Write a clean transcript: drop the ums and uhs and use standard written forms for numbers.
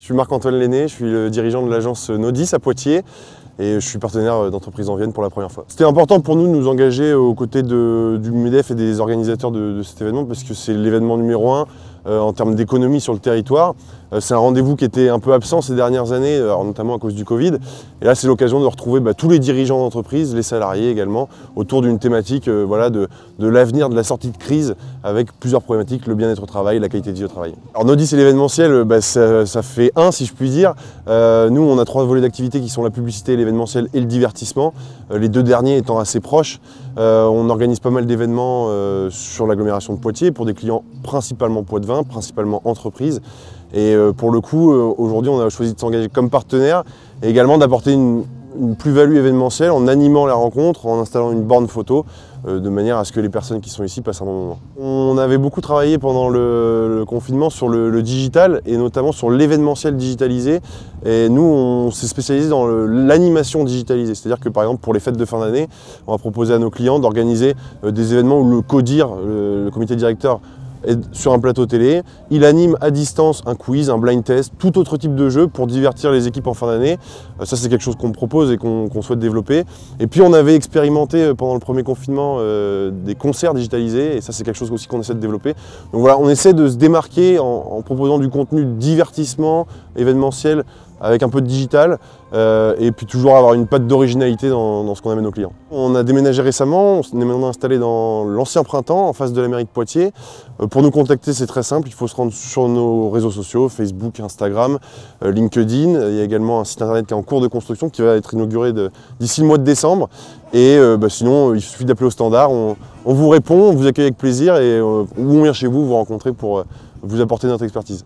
Je suis Marc-Antoine Lenné, je suis le dirigeant de l'agence Nodis à Poitiers et je suis partenaire d'Entreprise en Vienne pour la première fois. C'était important pour nous de nous engager aux côtés du MEDEF et des organisateurs de cet événement parce que c'est l'événement numéro 1 en termes d'économie sur le territoire. C'est un rendez-vous qui était un peu absent ces dernières années, notamment à cause du Covid. Et là, c'est l'occasion de retrouver tous les dirigeants d'entreprise, les salariés également, autour d'une thématique de l'avenir, de la sortie de crise, avec plusieurs problématiques, le bien-être au travail, la qualité de vie au travail. Alors Nodis et l'événementiel, ça fait un, si je puis dire. Nous, on a 3 volets d'activité qui sont la publicité, l'événementiel et le divertissement, les 2 derniers étant assez proches. On organise pas mal d'événements sur l'agglomération de Poitiers pour des clients principalement Poitvin, principalement entreprises. Et pour le coup, aujourd'hui, on a choisi de s'engager comme partenaire et également d'apporter une plus-value événementielle en animant la rencontre, en installant une borne photo, de manière à ce que les personnes qui sont ici passent un bon moment. On avait beaucoup travaillé pendant le confinement sur le digital et notamment sur l'événementiel digitalisé. Et nous, on s'est spécialisé dans l'animation digitalisée. C'est-à-dire que par exemple, pour les fêtes de fin d'année, on va proposer à nos clients d'organiser des événements où le CODIR, le comité directeur, sur un plateau télé, il anime à distance un quiz, un blind test, tout autre type de jeu pour divertir les équipes en fin d'année. Ça, c'est quelque chose qu'on propose et qu'on souhaite développer. Et puis on avait expérimenté pendant le premier confinement des concerts digitalisés et ça, c'est quelque chose aussi qu'on essaie de développer. Donc voilà, on essaie de se démarquer en proposant du contenu de divertissement événementiel avec un peu de digital et puis toujours avoir une patte d'originalité dans ce qu'on amène aux clients. On a déménagé récemment, on est maintenant installé dans l'ancien printemps en face de la mairie de Poitiers. Pour nous contacter, c'est très simple, il faut se rendre sur nos réseaux sociaux, Facebook, Instagram, LinkedIn. Il y a également un site internet qui est en cours de construction qui va être inauguré d'ici le mois de décembre. Et sinon, il suffit d'appeler au standard, on vous répond, on vous accueille avec plaisir et ou on vient chez vous rencontrer pour vous apporter notre expertise.